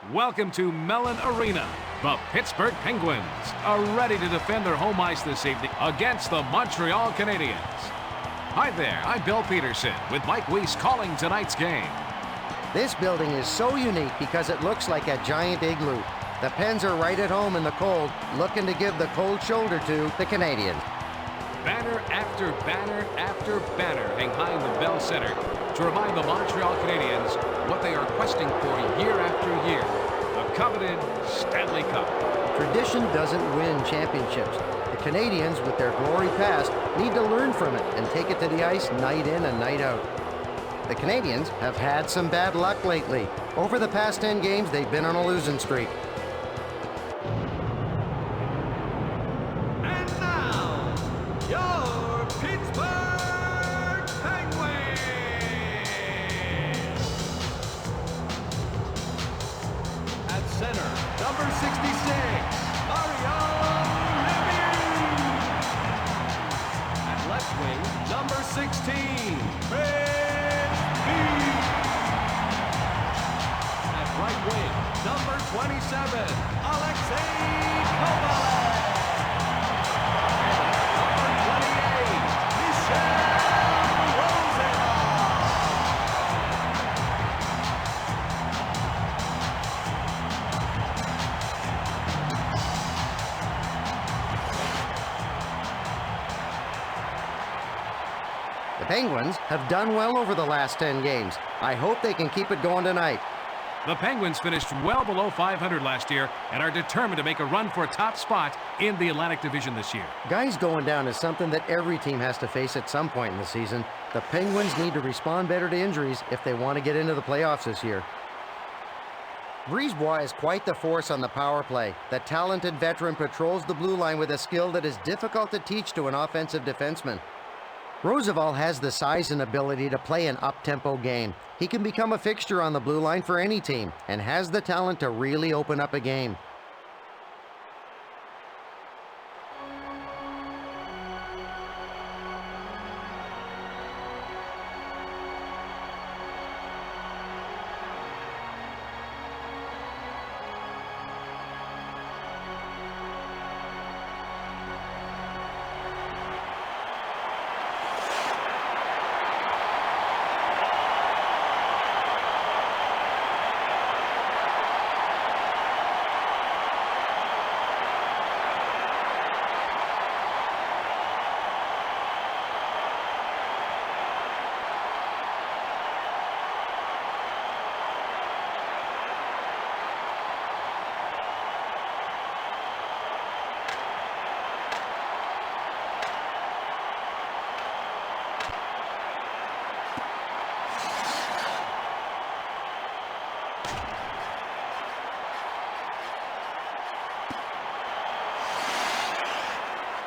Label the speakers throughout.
Speaker 1: Welcome to Mellon Arena. The Pittsburgh Penguins are ready to defend their home ice this evening against the Montreal Canadiens. Hi there, I'm Bill Peterson with Mike Weiss calling tonight's game.
Speaker 2: This building is so unique because it looks like a giant igloo. The Pens are right at home in the cold, looking to give the cold shoulder to the Canadiens.
Speaker 1: Banner after banner after banner hang high in the Bell Center to remind the Montreal Canadiens what they are questing for year after year, the coveted Stanley Cup.
Speaker 2: Tradition doesn't win championships. The Canadiens, with their glory past, need to learn from it and take it to the ice night in and night out. The Canadiens have had some bad luck lately. Over the past 10 games, they've been on a losing streak.
Speaker 3: Your Pittsburgh Penguins! At center, number 66, Mario Lemieux. At left wing, number 16, Chris B. At right wing, number 27, Alexei Kovalev.
Speaker 2: The Penguins have done well over the last 10 games. I hope they can keep it going tonight.
Speaker 1: The Penguins finished well below 500 last year and are determined to make a run for a top spot in the Atlantic Division this year.
Speaker 2: Guys going down is something that every team has to face at some point in the season. The Penguins need to respond better to injuries if they want to get into the playoffs this year. Brisebois is quite the force on the power play. The talented veteran patrols the blue line with a skill that is difficult to teach to an offensive defenseman. Roosevelt has the size and ability to play an up-tempo game. He can become a fixture on the blue line for any team and has the talent to really open up a game.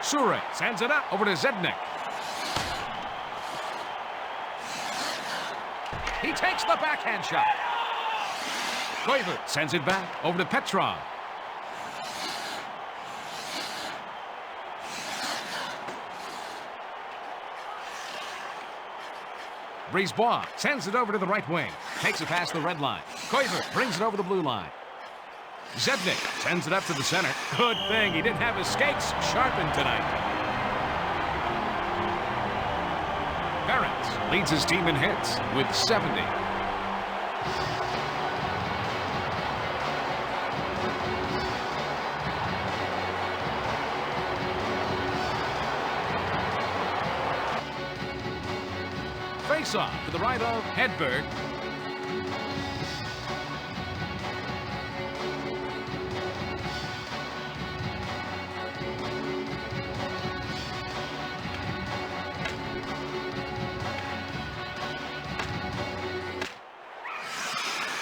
Speaker 1: Sure sends it up over to Zednik. He takes the backhand shot. Koivu sends it back over to Petrov. Brisebois sends it over to the right wing. Takes it past the red line. Koivu brings it over the blue line. Zednik sends it up to the center. Good thing he didn't have his skates sharpened tonight. Barrett leads his team in hits with 70. Face-off to the right of Hedberg.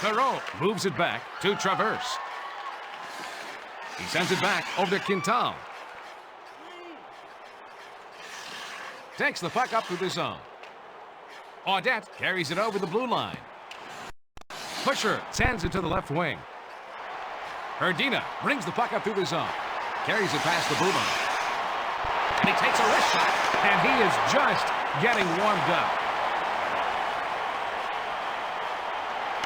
Speaker 1: Perrault moves it back to Traverse. He sends it back over to Quintal. Takes the puck up through the zone. Audette carries it over the blue line. Pusher sends it to the left wing. Herdina brings the puck up through the zone. Carries it past the blue line. And he takes a wrist shot, and he is just getting warmed up.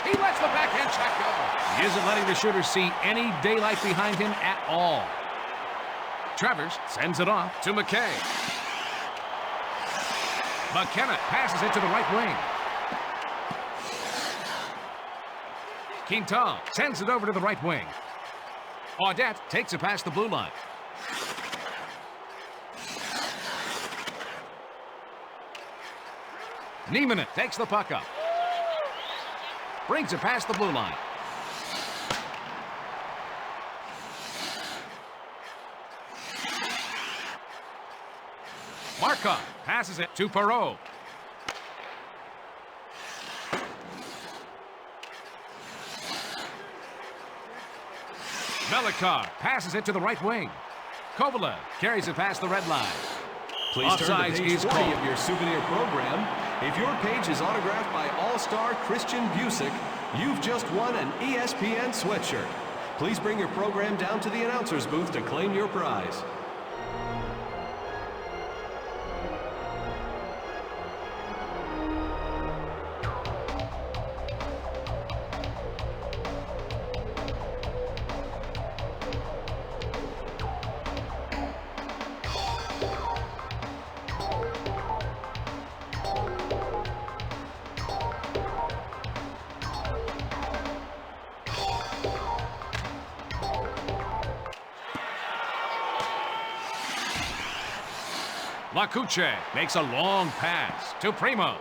Speaker 1: He lets the backhand check go. He isn't letting the shooter see any daylight behind him at all. Travers sends it off to McKay. McKenna passes it to the right wing. Quintal sends it over to the right wing. Audette takes it past the blue line. Niemanen takes the puck up. Brings it past the blue line. Markov passes it to Perreault. Melikar passes it to the right wing. Kovalev carries it past the red line.
Speaker 3: Please turn
Speaker 1: Offsides
Speaker 3: to page
Speaker 1: is
Speaker 3: 40
Speaker 1: called.
Speaker 3: of your souvenir program. If your page is autographed by All-Star Christian Busick, you've just won an ESPN sweatshirt. Please bring your program down to the announcer's booth to claim your prize.
Speaker 1: Lacuche makes a long pass to Primo.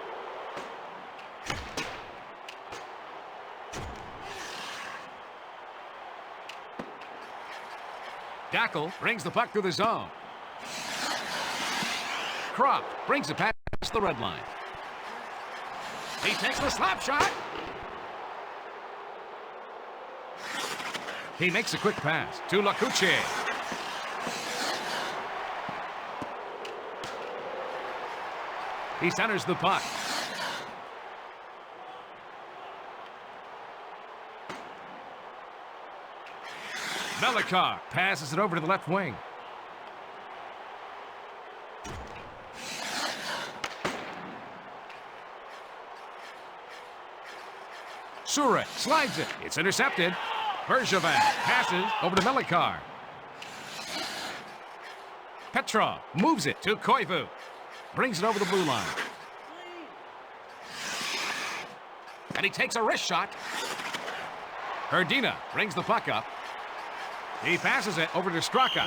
Speaker 1: Dackel brings the puck through the zone. Croft brings it past the red line. He takes the slap shot. He makes a quick pass to Lacuche. He centers the puck. Melikar passes it over to the left wing. Surek slides it. It's intercepted. Bergevin passes over to Melikar. Petrov moves it to Koivu. Brings it over the blue line. And he takes a wrist shot. Herdina brings the puck up. He passes it over to Straka.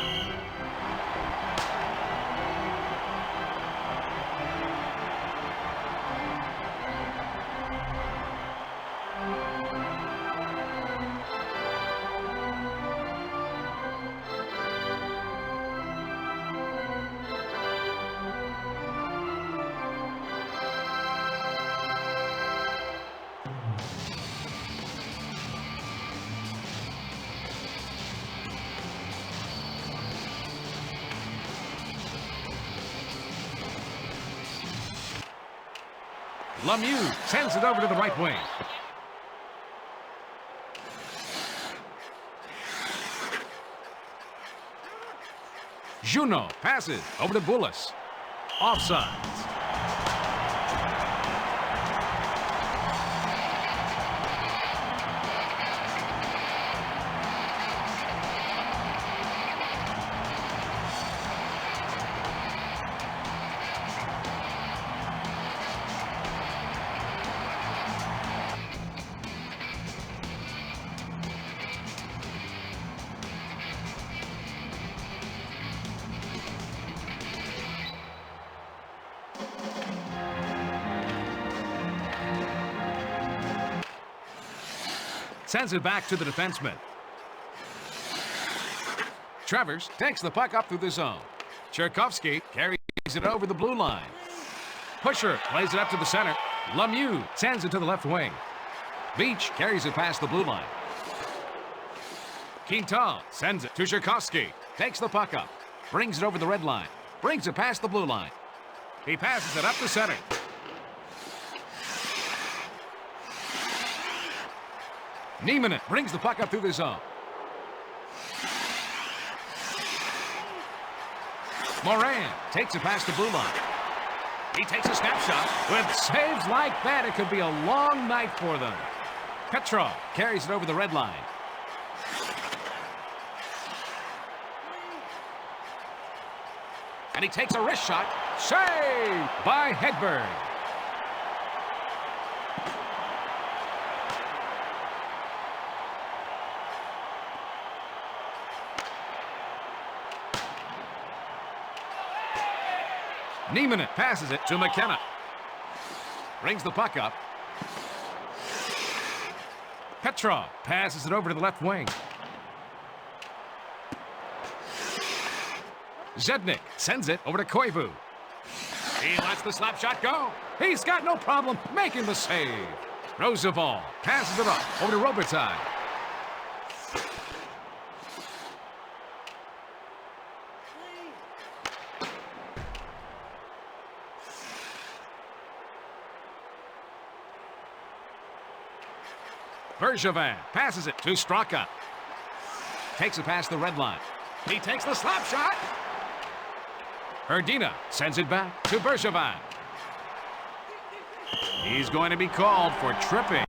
Speaker 1: Lemieux sends it over to the right wing. Juno passes over to Bullis. Offsides. Sends it back to the defenseman. Travers takes the puck up through the zone. Cherkovsky carries it over the blue line. Pusher plays it up to the center. Lemieux sends it to the left wing. Beach carries it past the blue line. Quintal sends it to Cherkovsky. Takes the puck up. Brings it over the red line. Brings it past the blue line. He passes it up the center. Niemanen brings the puck up through the zone. Moran takes it past the blue line. He takes a snapshot. With saves like that, it could be a long night for them. Petrov carries it over the red line. And he takes a wrist shot. Saved by Hedberg. Niemanen passes it to McKenna. Brings the puck up. Petrov passes it over to the left wing. Zednik sends it over to Koivu. He lets the slap shot go. He's got no problem making the save. Roosevelt passes it off over to Robitaille. Bergevin passes it to Straka. Takes it past the red line. He takes the slap shot. Erdina sends it back to Bergevin. He's going to be called for tripping.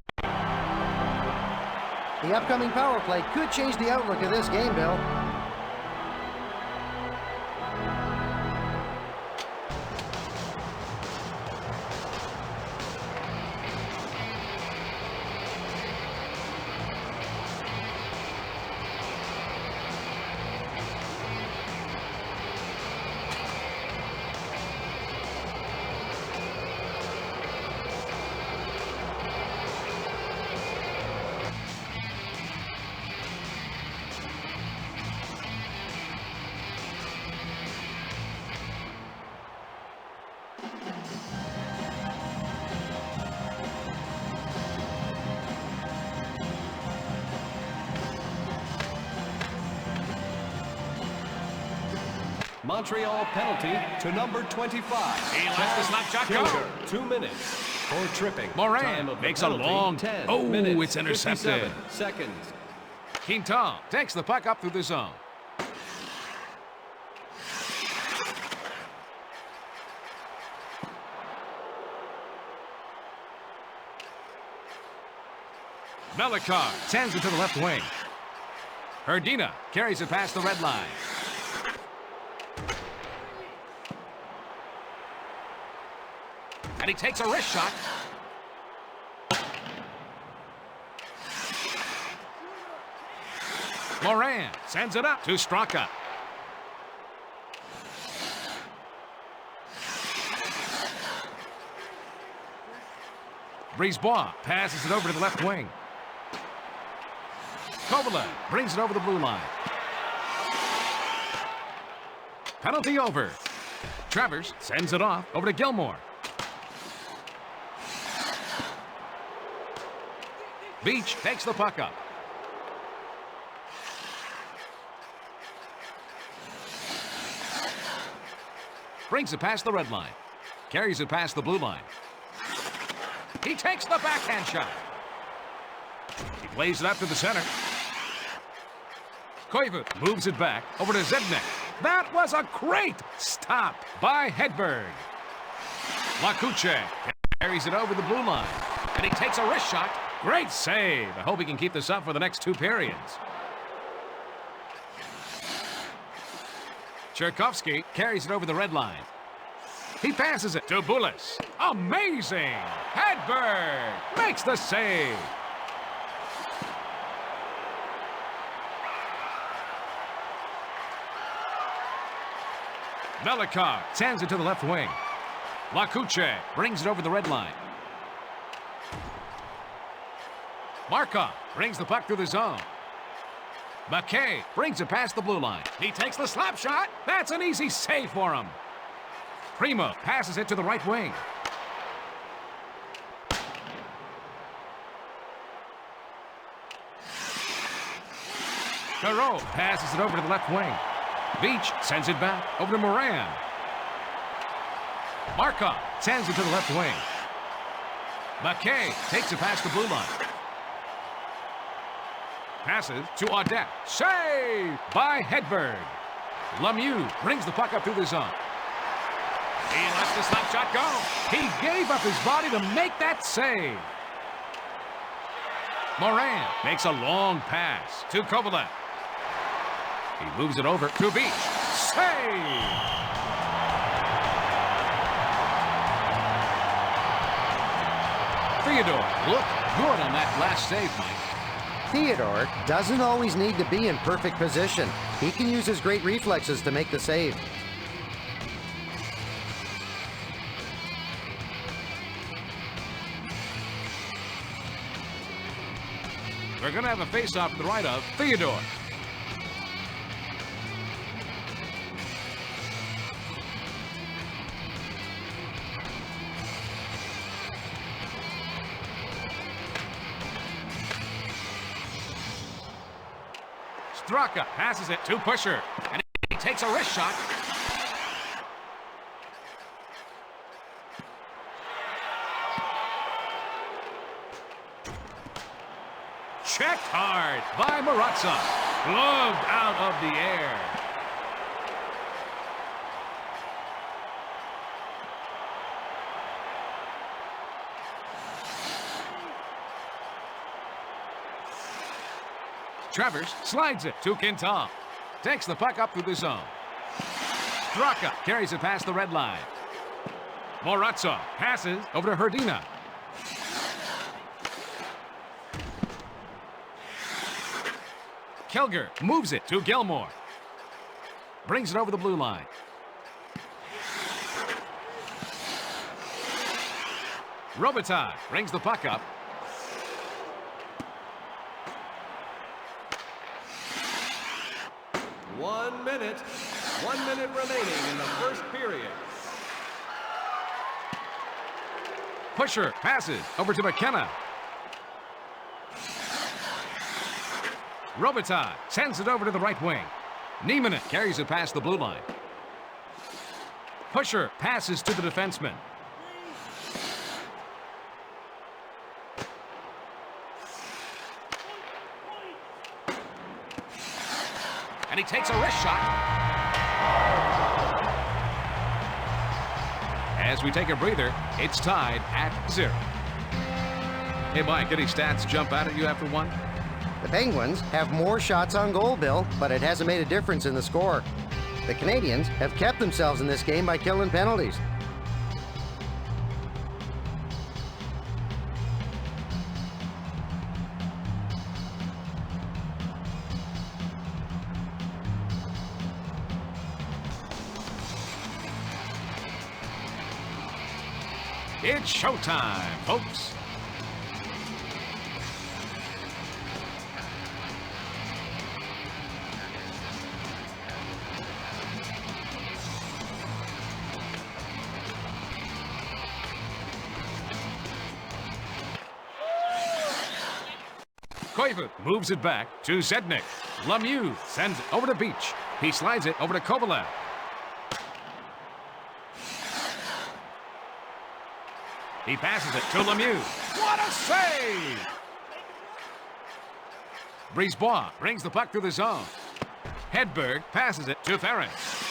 Speaker 2: The upcoming power play could change the outlook of this game, Bill.
Speaker 3: Montreal penalty to number 25.
Speaker 1: He lets the slap shot go.
Speaker 3: 2 minutes for tripping.
Speaker 1: Moran
Speaker 3: Time of the
Speaker 1: makes a
Speaker 3: penalty,
Speaker 1: long...
Speaker 3: 10
Speaker 1: Oh,
Speaker 3: minutes,
Speaker 1: it's intercepted.
Speaker 3: 57 seconds.
Speaker 1: Quinton takes the puck up through the zone. Melikar sends it to the left wing. Erdina carries it past the red line. And he takes a wrist shot. Moran sends it up to Straka. Brisebois passes it over to the left wing. Kovalev brings it over the blue line. Penalty over. Travers sends it off over to Gilmore. Beach takes the puck up. Brings it past the red line. Carries it past the blue line. He takes the backhand shot. He plays it up to the center. Koivu moves it back over to Zednik. That was a great stop by Hedberg. Lakuche carries it over the blue line. And he takes a wrist shot. Great save. I hope he can keep this up for the next 2 periods. Cherkovsky carries it over the red line. He passes it to Bullis. Amazing! Hedberg makes the save. Melikar sends it to the left wing. Lakuche brings it over the red line. Markov brings the puck through the zone. McKay brings it past the blue line. He takes the slap shot. That's an easy save for him. Primo passes it to the right wing. Perreault passes it over to the left wing. Beach sends it back over to Moran. Markov sends it to the left wing. McKay takes it past the blue line. Passes to Audette. Save by Hedberg. Lemieux brings the puck up through the zone. He lets the slap shot go. He gave up his body to make that save. Moran makes a long pass to Kovalev. He moves it over to Beach. Save! Theodore looked good on that last save, Mike.
Speaker 2: Theodore doesn't always need to be in perfect position. He can use his great reflexes to make the save.
Speaker 1: We're going to have a face-off to the right of Theodore. Straka passes it to Pusher, and he takes a wrist shot. Checked hard by Maratza. Gloved out of the air. Travers slides it to Quintal. Takes the puck up through the zone. Straka carries it past the red line. Maratza passes over to Herdina. Kelger moves it to Gilmore. Brings it over the blue line. Robitaille brings the puck up.
Speaker 3: One minute remaining in the first period.
Speaker 1: Pusher passes over to McKenna. Robitaille sends it over to the right wing. Niemanen carries it past the blue line. Pusher passes to the defenseman. And he takes a wrist shot. As we take a breather, it's tied at 0. Hey, Mike, any stats jump out at you after one?
Speaker 2: The Penguins have more shots on goal, Bill, but it hasn't made a difference in the score. The Canadiens have kept themselves in this game by killing penalties.
Speaker 1: It's showtime, folks. Koivu moves it back to Zednik. Lemieux sends it over to Beach. He slides it over to Kovalev. He passes it to Lemieux. What a save! Brisebois brings the puck through the zone. Hedberg passes it to Ference.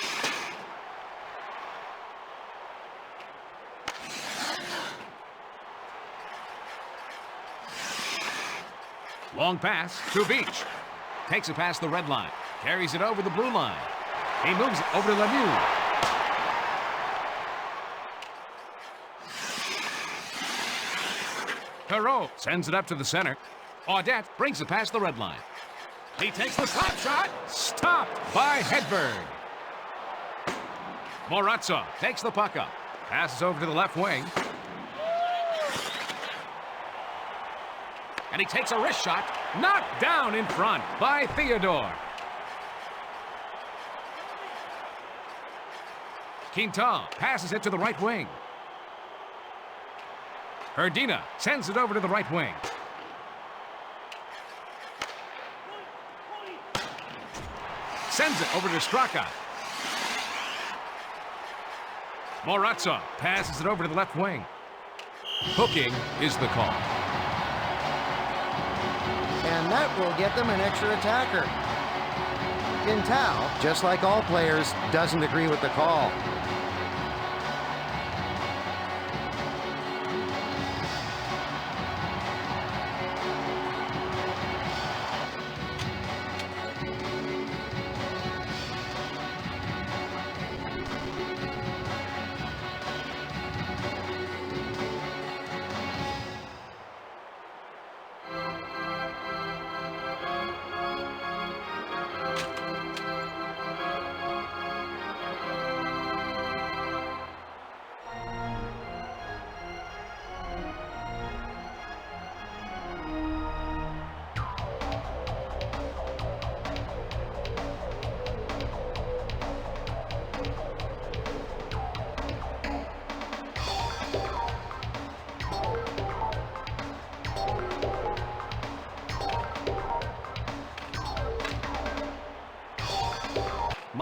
Speaker 1: Long pass to Beach. Takes it past the red line. Carries it over the blue line. He moves it over to Lemieux. Perreault sends it up to the center. Audette brings it past the red line. He takes the slap shot. Stopped by Hedberg. Maratza takes the puck up. Passes over to the left wing. And he takes a wrist shot. Knocked down in front by Theodore. Quintal passes it to the right wing. Herdina sends it over to the right wing. Sends it over to Straka. Maratza passes it over to the left wing. Hooking is the call.
Speaker 2: And that will get them an extra attacker. Quintal, just like all players, doesn't agree with the call.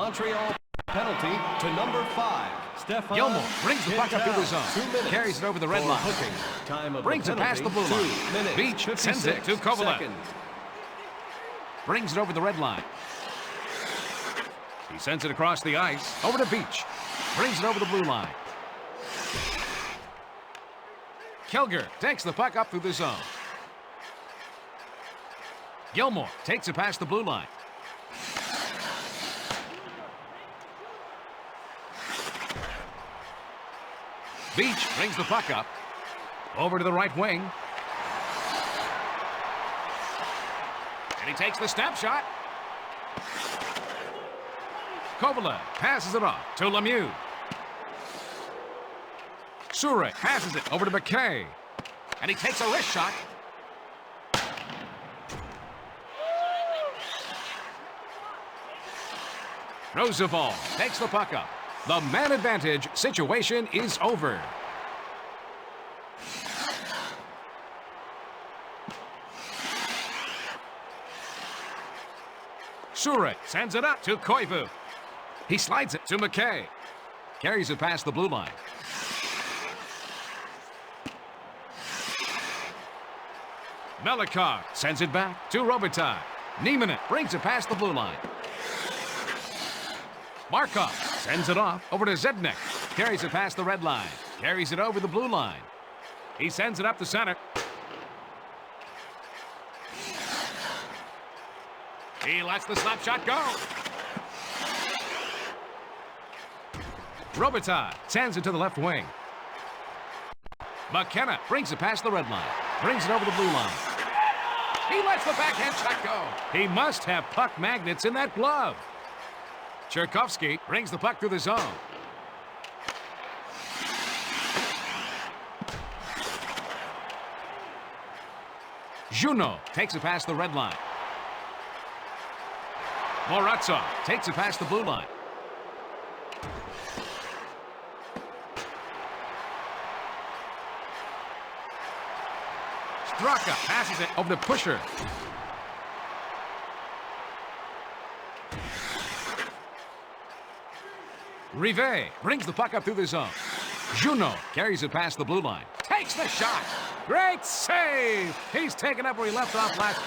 Speaker 3: Montreal penalty to number 5. Stefan
Speaker 1: Gilmore brings the puck up through the zone.
Speaker 3: 2 minutes.
Speaker 1: Carries it over the red
Speaker 3: For
Speaker 1: line.
Speaker 3: hooking. Time of
Speaker 1: Brings
Speaker 3: the
Speaker 1: it past the
Speaker 3: penalty,
Speaker 1: blue line.
Speaker 3: 2 minutes,
Speaker 1: Beach sends it
Speaker 3: 56
Speaker 1: to Kovalev.
Speaker 3: seconds.
Speaker 1: Brings it over the red line. He sends it across the ice. Over to Beach. Brings it over the blue line. Kilger takes the puck up through the zone. Gilmore takes it past the blue line. Beach brings the puck up. Over to the right wing. And he takes the snapshot. Kovalev passes it off to Lemieux. Sure passes it over to McKay. And he takes a wrist shot. Roosevelt takes the puck up. The man advantage situation is over. Sure sends it up to Koivu. He slides it to McKay. Carries it past the blue line. Melikar sends it back to Robitaille. Niemanen brings it past the blue line. Markov sends it off over to Zednik. Carries it past the red line. Carries it over the blue line. He sends it up the center. He lets the slap shot go. Robitaille sends it to the left wing. McKenna brings it past the red line. Brings it over the blue line. He lets the backhand shot go. He must have puck magnets in that glove. Cherkovsky brings the puck through the zone. Juno takes it past the red line. Morazov takes it past the blue line. Straka passes it over the pusher. Rivet brings the puck up through the zone. Juno carries it past the blue line. Takes the shot. Great save. He's taken up where he left off last.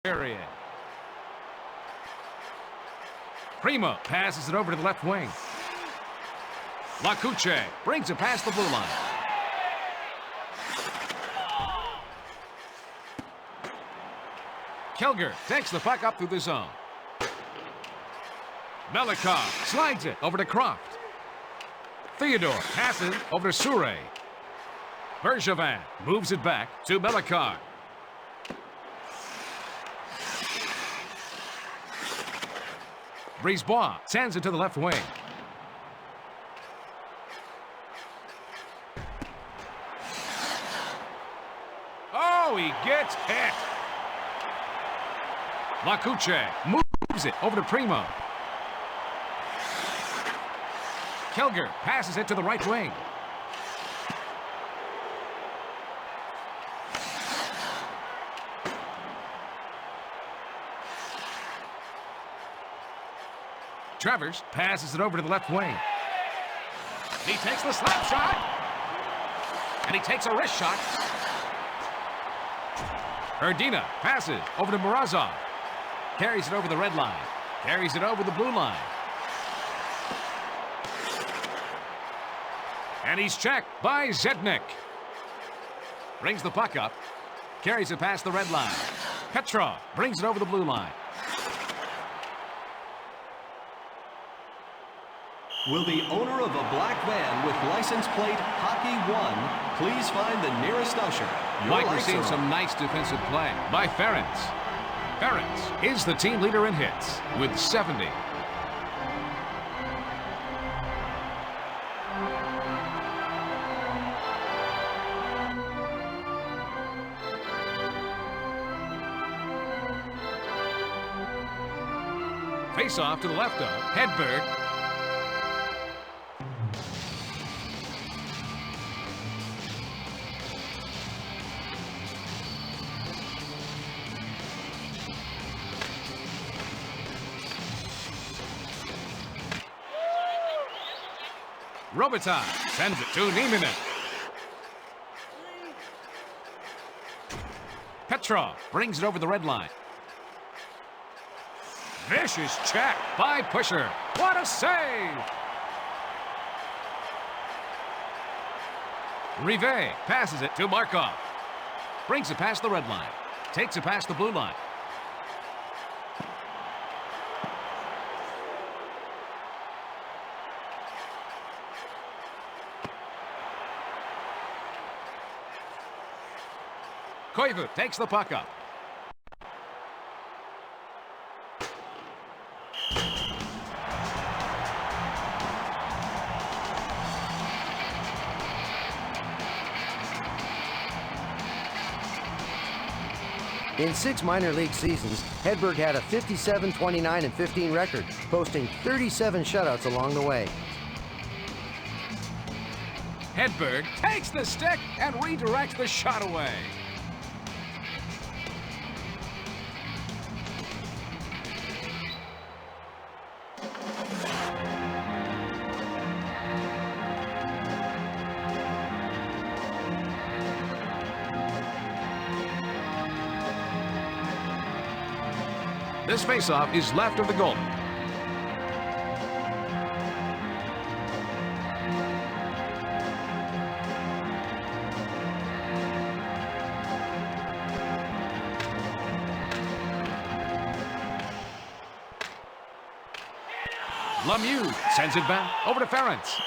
Speaker 1: Period. Primo passes it over to the left wing. Lacuche brings it past the blue line. Kilger takes the puck up through the zone. Melikar slides it over to Croft. Theodore passes over to Sure. Bergevin moves it back to Melikar. Brisebois sends it to the left wing. Oh, he gets hit. Lacuche moves it over to Primo. Kilger passes it to the right wing. Travers passes it over to the left wing. He takes the slap shot. And he takes a wrist shot. Erdina passes over to Morazov. Carries it over the red line. Carries it over the blue line. And he's checked by Zednik. Brings the puck up. Carries it past the red line. Petrov brings it over the blue line.
Speaker 3: Will the owner of a black van with license plate Hockey 1 please find the nearest usher? Your
Speaker 1: Mike, we're
Speaker 3: lights
Speaker 1: seeing
Speaker 3: are
Speaker 1: some
Speaker 3: on.
Speaker 1: nice defensive play by Ferentz. Ferentz is the team leader in hits with 70. Face off to the left of Hedberg. Robitaille sends it to Nieminen. Petrov brings it over the red line. Vicious check by Pusher. What a save! Rivet passes it to Markov. Brings it past the red line. Takes it past the blue line. Koivu takes the puck up.
Speaker 2: In 6 minor league seasons, Hedberg had a 57, 29, and 15 record, posting 37 shutouts along the way.
Speaker 1: Hedberg takes the stick and redirects the shot away. This faceoff is left of the goal. Lemieux sends it back over to Ferentz.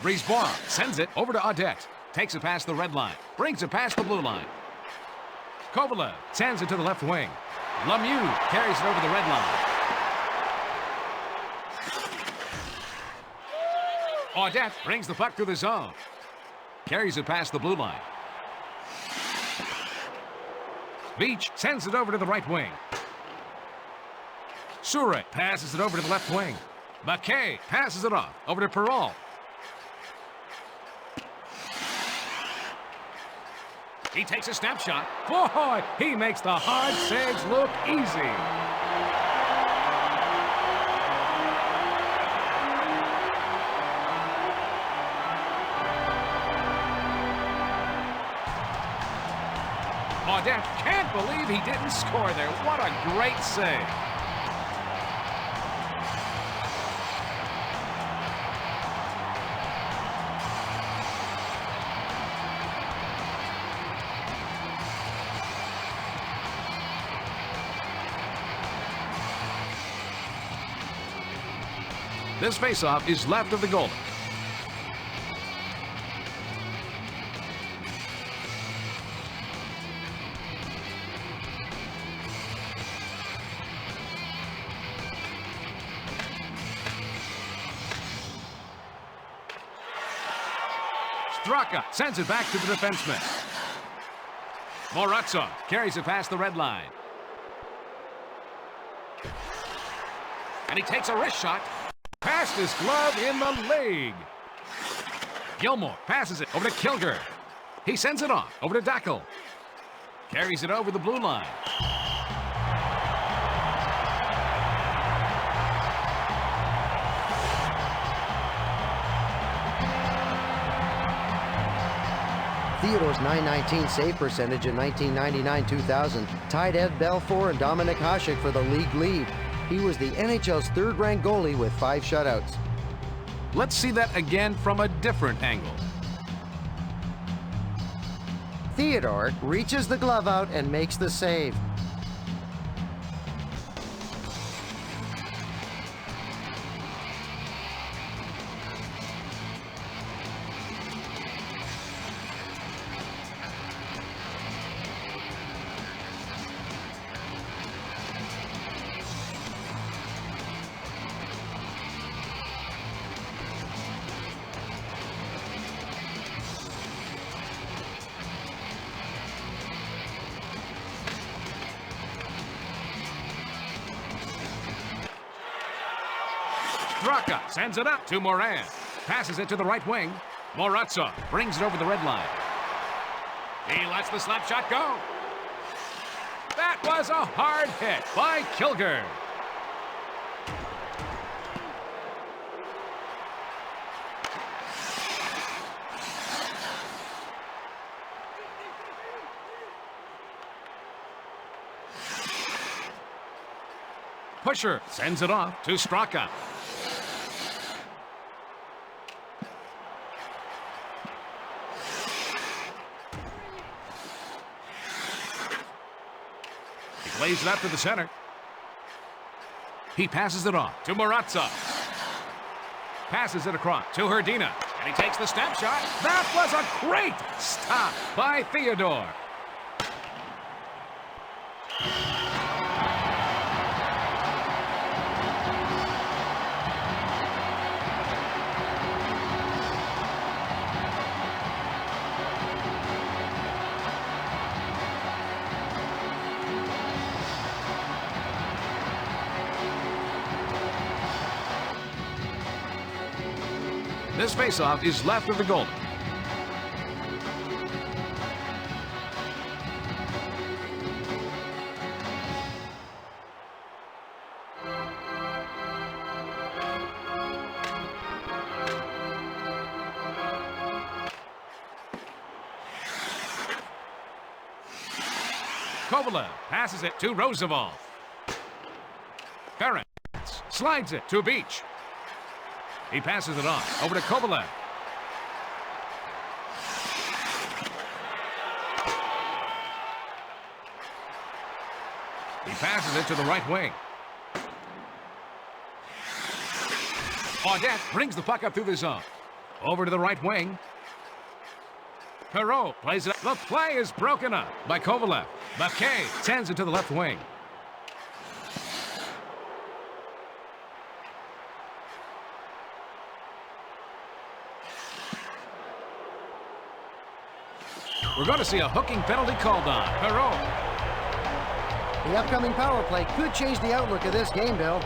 Speaker 1: Brisebois sends it over to Audette. Takes it past the red line. Brings it past the blue line. Kovalev sends it to the left wing. Lemieux carries it over the red line. Audette brings the puck to the zone. Carries it past the blue line. Beach sends it over to the right wing. Sure passes it over to the left wing. Baquet passes it off over to Perrault. He takes a snapshot. Boy, he makes the hard saves look easy. Audette can't believe he didn't score there. What a great save. This faceoff is left of the goalie. Straka sends it back to the defenseman. Morozov carries it past the red line. And he takes a wrist shot. Fastest glove in the league. Gilmore passes it over to Kilger. He sends it off over to Dackel. Carries it over the blue line.
Speaker 2: Theodore's .919 save percentage in 1999-2000 tied Ed Belfour and Dominic Hasek for the league lead. He was the NHL's third-ranked goalie with 5 shutouts.
Speaker 1: Let's see that again from a different angle.
Speaker 2: Theodore reaches the glove out and makes the save.
Speaker 1: Straka sends it up to Moran. Passes it to the right wing. Morozov brings it over the red line. He lets the slap shot go. That was a hard hit by Kilger. Pusher sends it off to Straka. He plays it up to the center. He passes it off to Morozov. Passes it across to Herdina. And he takes the step shot. That was a great stop by Theodore. This faceoff is left of the goal. Kovalev passes it to Roosevelt. Ferenc slides it to Beach. He passes it off over to Kovalev. He passes it to the right wing. Audette brings the puck up through the zone. Over to the right wing. Perreault plays it up. The play is broken up by Kovalev. Buffet sends it to the left wing. We're going to see a hooking penalty called on. Perreault.
Speaker 2: The upcoming power play could change the outlook of this game, Bill.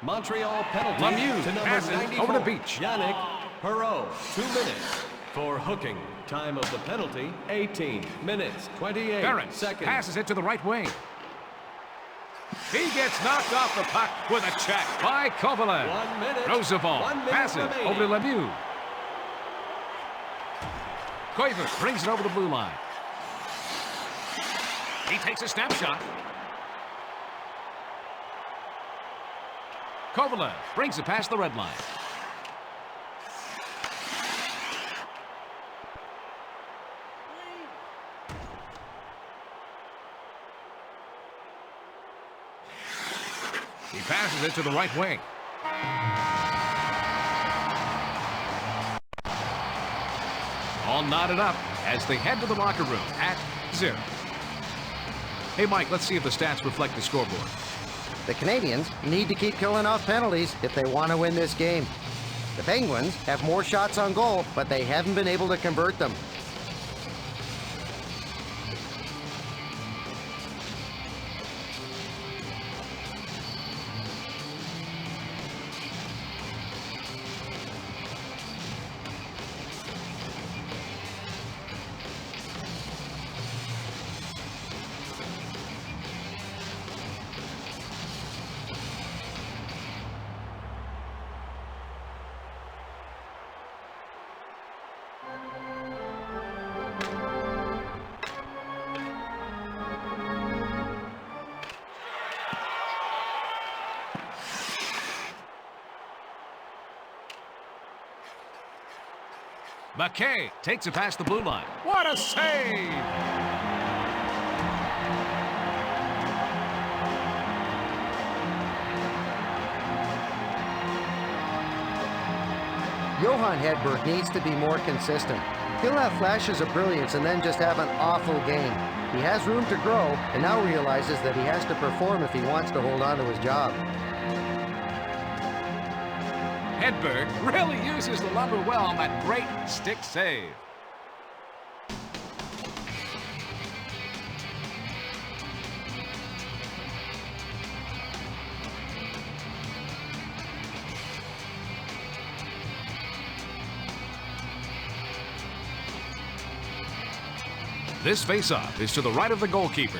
Speaker 3: Montreal penalty
Speaker 1: Lemieux
Speaker 3: to number
Speaker 1: passes
Speaker 3: 94,
Speaker 1: over the Beach.
Speaker 3: Yannick Perreault, 2 minutes. For hooking, time of the penalty, 18 minutes, 28
Speaker 1: Ferenc
Speaker 3: seconds.
Speaker 1: passes it to the right wing. He gets knocked off the puck with a check by Kovalev.
Speaker 3: 1 minute.
Speaker 1: Roosevelt
Speaker 3: 1 minute
Speaker 1: passes
Speaker 3: remaining.
Speaker 1: over to Lemieux. Koivu brings it over the blue line. He takes a snapshot. Kovalev brings it past the red line. He passes it to the right wing. All knotted up as they head to the locker room at 0. Hey, Mike, let's see if the stats reflect the scoreboard.
Speaker 2: The Canadiens need to keep killing off penalties if they want to win this game. The Penguins have more shots on goal, but they haven't been able to convert them.
Speaker 1: McKay takes it past the blue line. What a save!
Speaker 2: Johan Hedberg needs to be more consistent. He'll have flashes of brilliance and then just have an awful game. He has room to grow and now realizes that he has to perform if he wants to hold on to his job.
Speaker 1: Hedberg really uses the lumber well on that great stick save. This faceoff is to the right of the goalkeeper.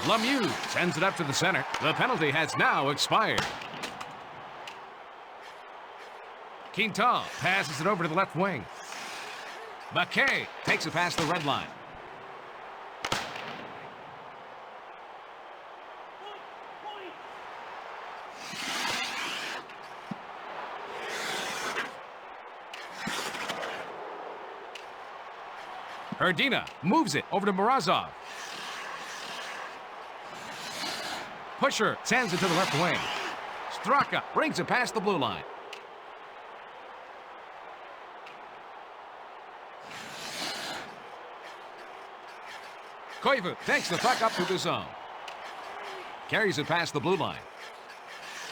Speaker 1: Lemieux sends it up to the center. The penalty has now expired. Quintal passes it over to the left wing. McKay takes it past the red line. Herdina moves it over to Morozov. Pusher sends it to the left wing. Straka brings it past the blue line. Koivu takes the puck up to the zone. Carries it past the blue line.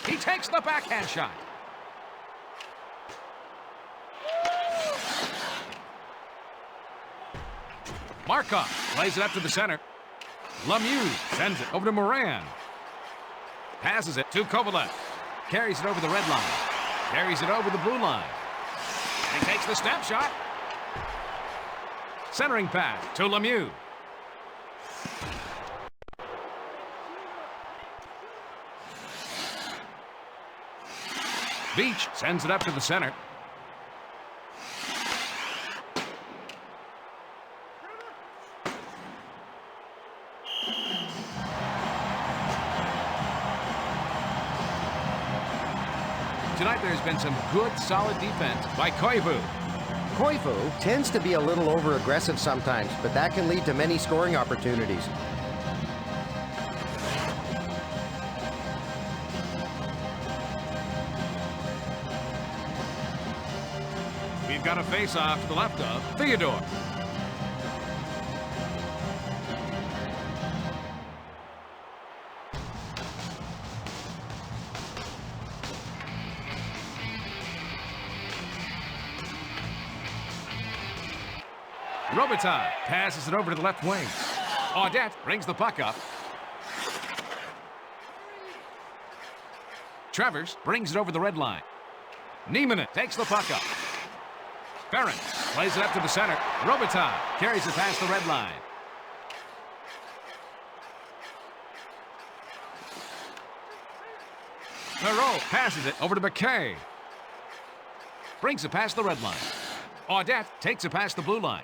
Speaker 1: He takes the backhand shot. Markov plays it up to the center. Lemieux sends it over to Moran. Passes it to Kovalev. Carries it over the red line. Carries it over the blue line. And he takes the snapshot. Centering pass to Lemieux. Beach sends it up to the center. Tonight there's been some good, solid defense by Koivu.
Speaker 2: Koivu tends to be a little over-aggressive sometimes, but that can lead to many scoring opportunities.
Speaker 1: We've got a face-off to the left of Theodore. Robitaille passes it over to the left wing. Audette brings the puck up. Travers brings it over the red line. Nieminen takes the puck up. Ferentz plays it up to the center. Robitaille carries it past the red line. Perreault passes it over to McKay. Brings it past the red line. Audette takes it past the blue line.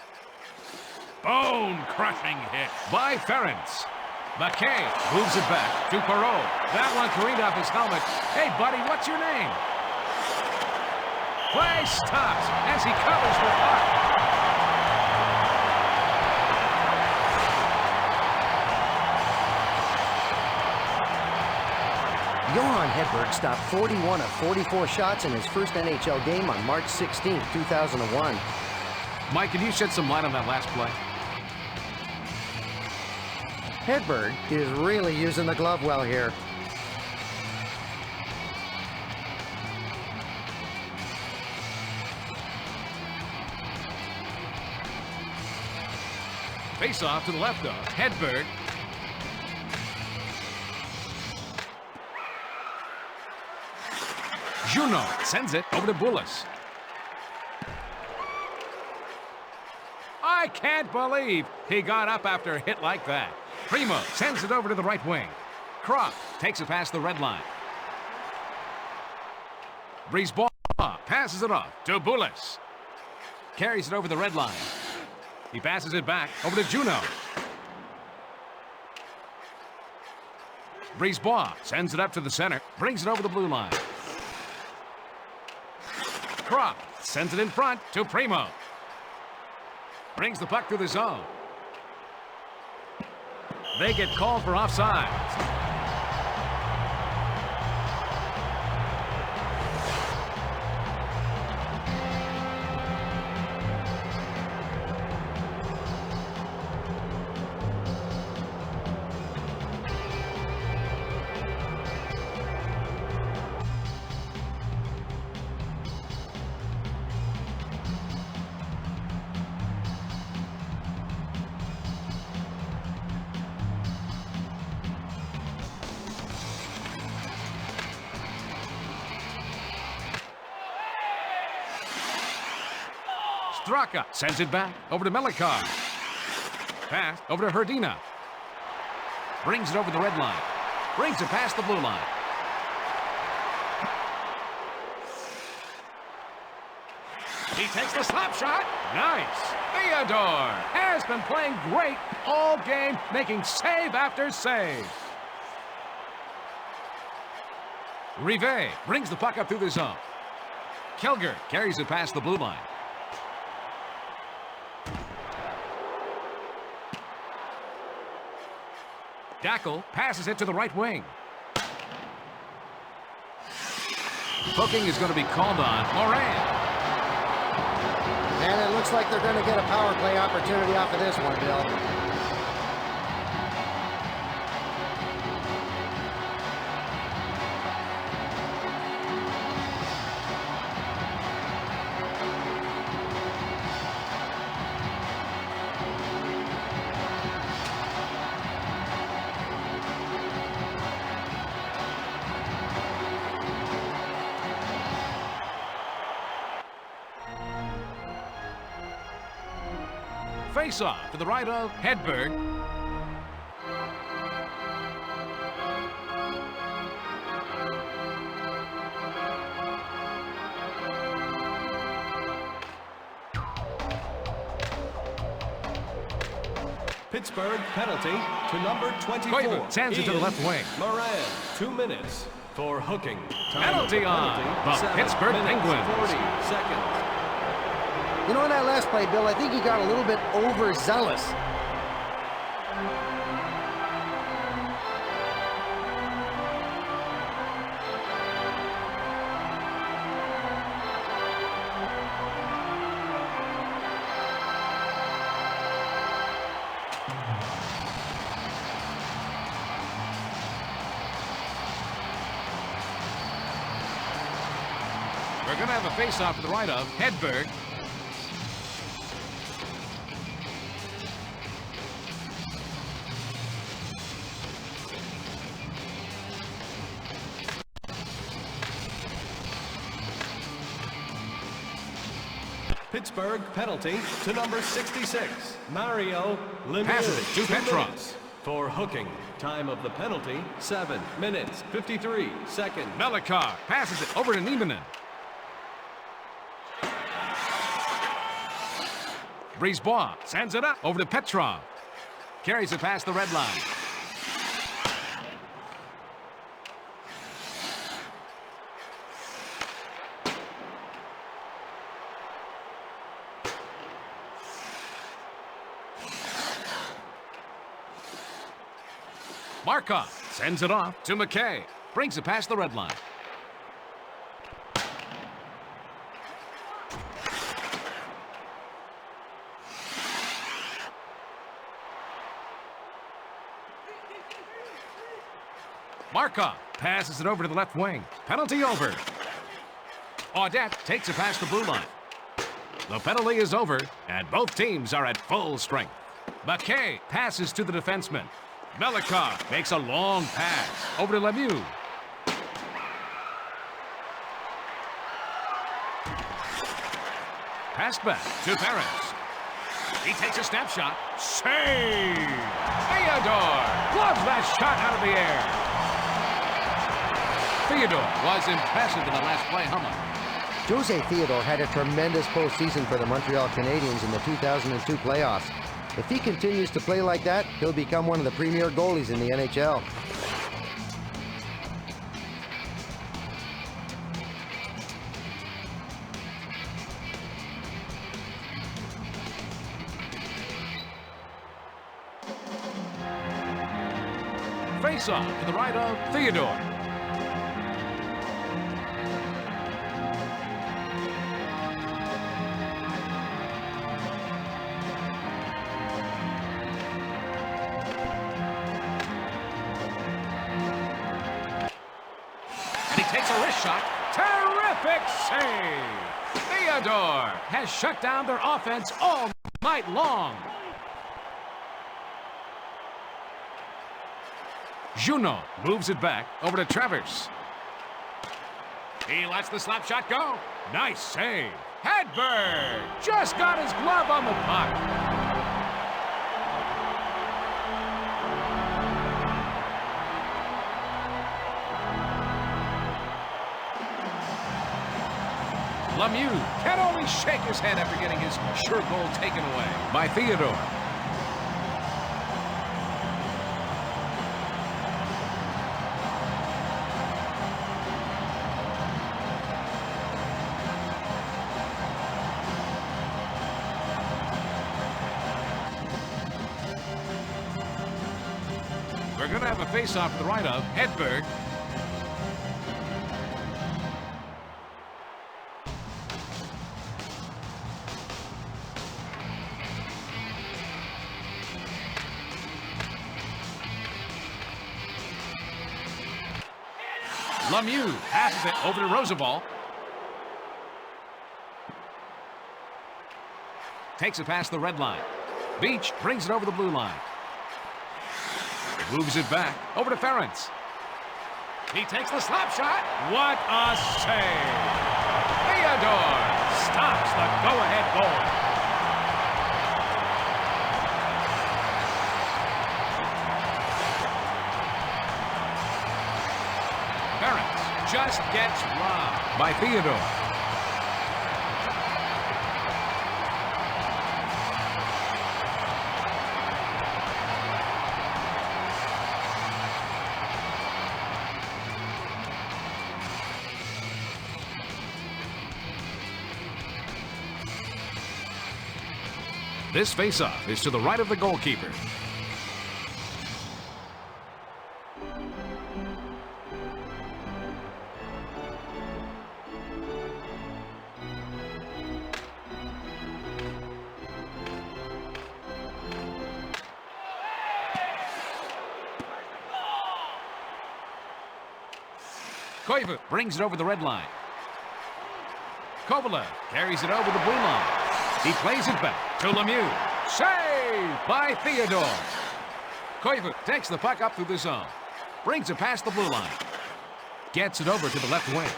Speaker 1: Bone-crushing hit by Ferentz. McKay moves it back to Perreault. That one careened off his helmet. Hey, buddy, what's your name? Play stops as he covers the puck.
Speaker 2: Johan Hedberg stopped 41 of 44 shots in his first NHL game on March 16, 2001.
Speaker 1: Mike, can you shed some light on that last play?
Speaker 2: Hedberg is really using the glove well here.
Speaker 1: Face off to the left of Hedberg. Junot sends it over to Bullis. I can't believe he got up after a hit like that. Primo sends it over to the right wing. Croft takes it past the red line. Brisebois Brisebois passes it off to Boulis. Carries it over the red line. He passes it back over to Juno. Brisebois sends it up to the center, brings it over the blue line. Croft sends it in front to Primo. Brings the puck through the zone. They get called for offsides. Straka sends it back over to Melikar. Pass over to Herdina. Brings it over the red line. Brings it past the blue line. He takes the slap shot. Nice. Theodore has been playing great all game, making save after save. Rive brings the puck up through the zone. Kilger carries it past the blue line. Dackel passes it to the right wing. Hooking is going to be called on Moran.
Speaker 2: And it looks like they're going to get a power play opportunity off of this one, Bill.
Speaker 1: Face-off to the right of Hedberg.
Speaker 3: Pittsburgh penalty to number 24.
Speaker 1: Koivu sends it to the left wing.
Speaker 3: Moran, 2 minutes for hooking.
Speaker 1: Penalty on the Pittsburgh Penguins.
Speaker 3: 40 seconds.
Speaker 2: You know, in that last play, Bill, I think he got a little bit overzealous.
Speaker 1: We're going to have a face-off to the right of Hedberg.
Speaker 3: Pittsburgh penalty to number 66, Mario Lemieux.
Speaker 1: Passes it to
Speaker 3: 2
Speaker 1: Petrov.
Speaker 3: minutes for hooking. Time of the penalty, 7 minutes, 53 seconds.
Speaker 1: Melikar passes it over to Nieminen. Brisebois sends it up over to Petrov. Carries it past the red line. Markov sends it off to McKay. Brings it past the red line. Markov passes it over to the left wing. Penalty over. Audette takes it past the blue line. The penalty is over, and both teams are at full strength. McKay passes to the defenseman. Melikar makes a long pass over to Lemieux. Pass back to Paris. He takes a snapshot. Save! Theodore gloves that shot out of the air. Theodore was impressive in the last play, Hummer.
Speaker 2: Jose Theodore had a tremendous postseason for the Montreal Canadiens in the 2002 playoffs. If he continues to play like that, he'll become one of the premier goalies in the NHL.
Speaker 1: Face-off to the right of Theodore. And he takes a wrist shot. Terrific save! Theodore has shut down their offense all night long. Juno moves it back over to Travers. He lets the slap shot go. Nice save. Hedberg just got his glove on the puck. Lemieux can only shake his head after getting his sure goal taken away by Theodore. We're going to have a face-off to the right of Hedberg. Lemieux passes it over to Roosevelt. Takes it past the red line. Beach brings it over the blue line. Moves it back over to Ferentz. He takes the slap shot. What a save! Theodore stops the go-ahead goal. Ferentz just gets robbed by Theodore. This face-off is to the right of the goalkeeper. Koivu brings it over the red line. Kovalev carries it over the blue line. He plays it back to Lemieux. Save by Theodore. Koivu takes the puck up through the zone. Brings it past the blue line. Gets it over to the left wing.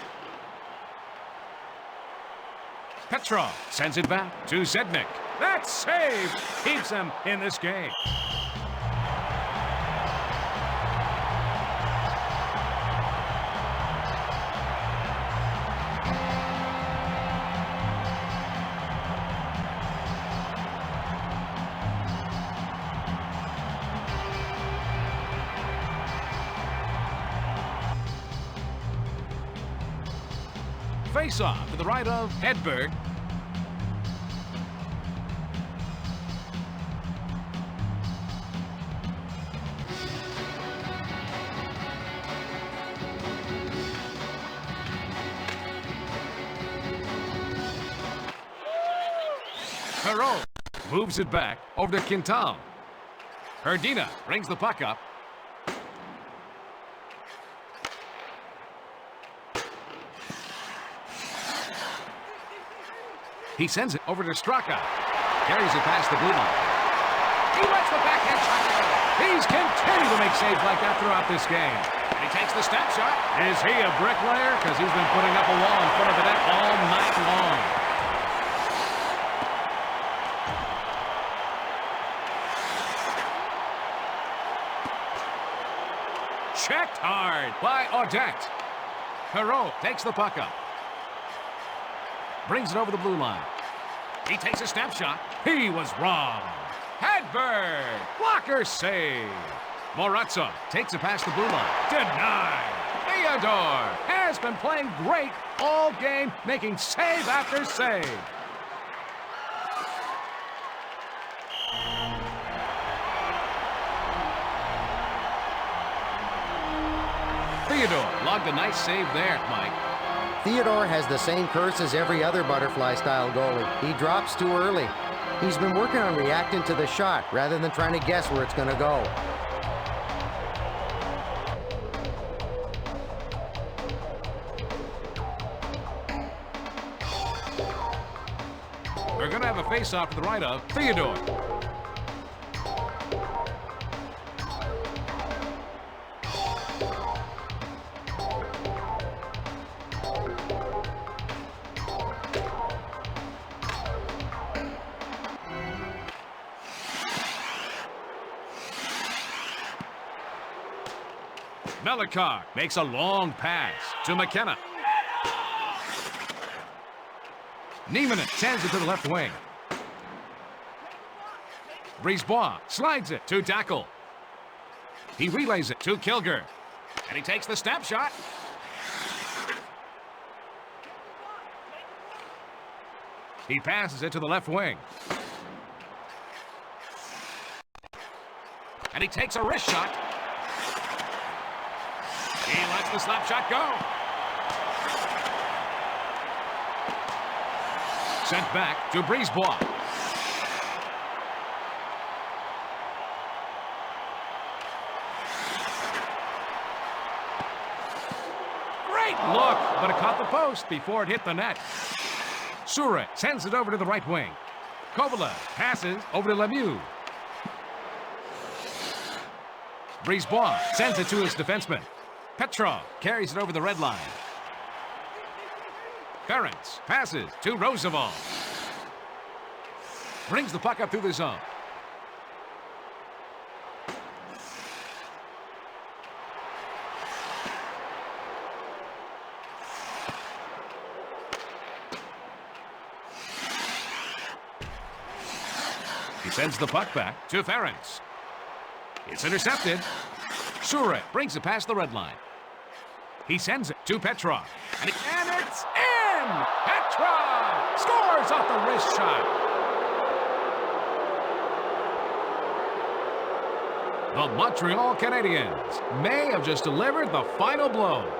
Speaker 1: Petrov sends it back to Zednik. That save keeps him in this game. Face-off to the right of Hedberg. Perot moves it back over to Quintal. Herdina brings the puck up. He sends it over to Straka. Carries it past the blue line. He lets the backhand shot go. He's continued to make saves like that throughout this game. And he takes the step shot. Is he a bricklayer? Because he's been putting up a wall in front of the net all night long. Checked hard by Audette. Perot takes the puck up. brings it over the blue line. He takes a snapshot. He was wrong. Hedberg, blocker save. Morazzo takes it past the blue line. Denied. Theodore has been playing great all game, making save after save. Theodore logged a nice save there, Mike.
Speaker 2: Theodore has the same curse as every other butterfly-style goalie. He drops too early. He's been working on reacting to the shot rather than trying to guess where it's going to go.
Speaker 1: We're going to have a face-off to the right of Theodore. Melikar makes a long pass to McKenna. Niemanen sends it to the left wing. Brisebois slides it to Tackle. He relays it to Kilger. And he takes the snapshot. He passes it to the left wing. And he takes a wrist shot. He lets the slap shot go. Sent back to Brisebois. Great look, but it caught the post before it hit the net. Sure sends it over to the right wing. Kovalev passes over to Lemieux. Brisebois sends it to his defenseman. Petrov carries it over the red line. Ferentz passes to Roosevelt. Brings the puck up through the zone. He sends the puck back to Ferentz. It's intercepted. Sure brings it past the red line. He sends it to Petrov. And it's in! Petrov scores off the wrist shot. The Montreal Canadiens may have just delivered the final blow.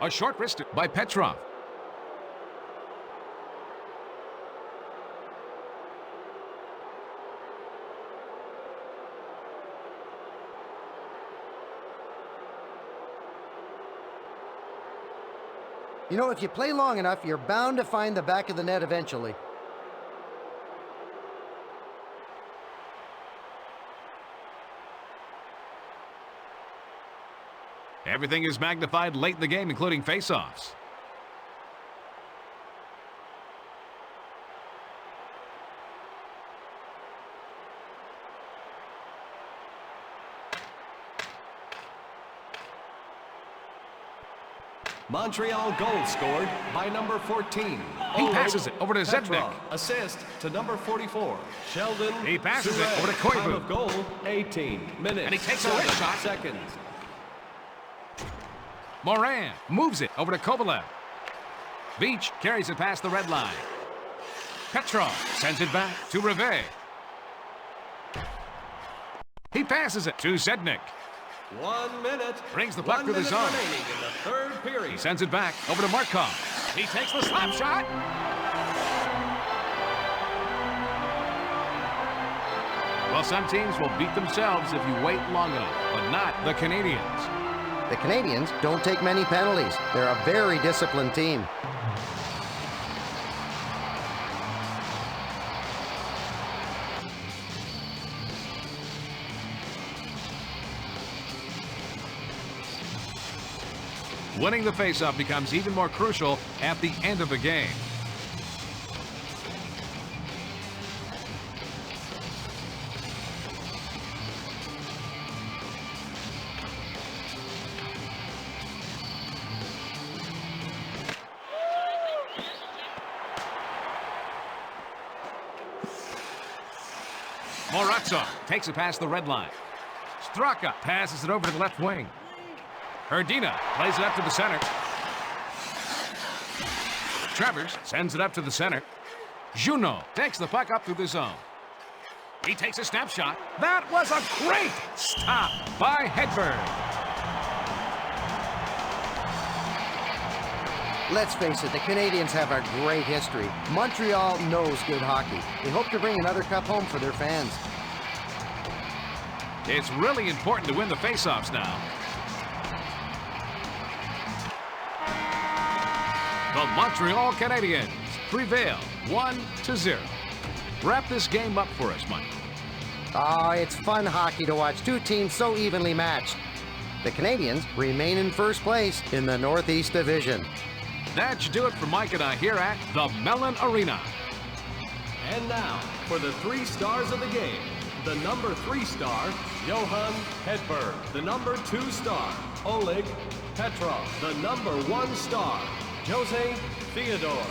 Speaker 1: A short wrist by Petrov.
Speaker 2: You know, if you play long enough, you're bound to find the back of the net eventually.
Speaker 1: Everything is magnified late in the game, including face-offs.
Speaker 3: Montreal goal scored by number 14.
Speaker 1: He passes it over to Zednik.
Speaker 3: Petrov. Assist to number 44. Sheldon.
Speaker 1: He passes it
Speaker 3: Surratt.
Speaker 1: over to Koivu.
Speaker 3: Time of goal, 18 minutes.
Speaker 1: And he takes a wrist shot.
Speaker 3: Seconds.
Speaker 1: Morin moves it over to Kovalev. Beach carries it past the red line. Petrov sends it back to Rivet. He passes it to Zednik.
Speaker 3: 1 minute.
Speaker 1: Brings the puck
Speaker 3: 1
Speaker 1: to the
Speaker 3: minute
Speaker 1: zone.
Speaker 3: remaining in the third period.
Speaker 1: He sends it back over to Markov. He takes the slap shot. Well, some teams will beat themselves if you wait long enough, but not the Canadiens.
Speaker 2: The Canadiens don't take many penalties. They're a very disciplined team.
Speaker 1: Winning the faceoff becomes even more crucial at the end of the game. Morazzo takes it past the red line. Straka passes it over to the left wing. Erdina plays it up to the center. Travers sends it up to the center. Juno takes the puck up through the zone. He takes a snapshot. That was a great stop by Hedberg.
Speaker 2: Let's face it, the Canadiens have a great history. Montreal knows good hockey. They hope to bring another cup home for their fans.
Speaker 1: It's really important to win the faceoffs now. The Montreal Canadiens prevail 1-0. Wrap this game up for us, Mike.
Speaker 2: Oh, it's fun hockey to watch two teams so evenly matched. The Canadiens remain in first place in the Northeast Division.
Speaker 1: That should do it for Mike and I here at the Mellon Arena.
Speaker 3: And now, for the 3 stars of the game. The number 3 star, Johan Hedberg. The number 2 star, Oleg Petrov. The number 1 star, Jose Theodore.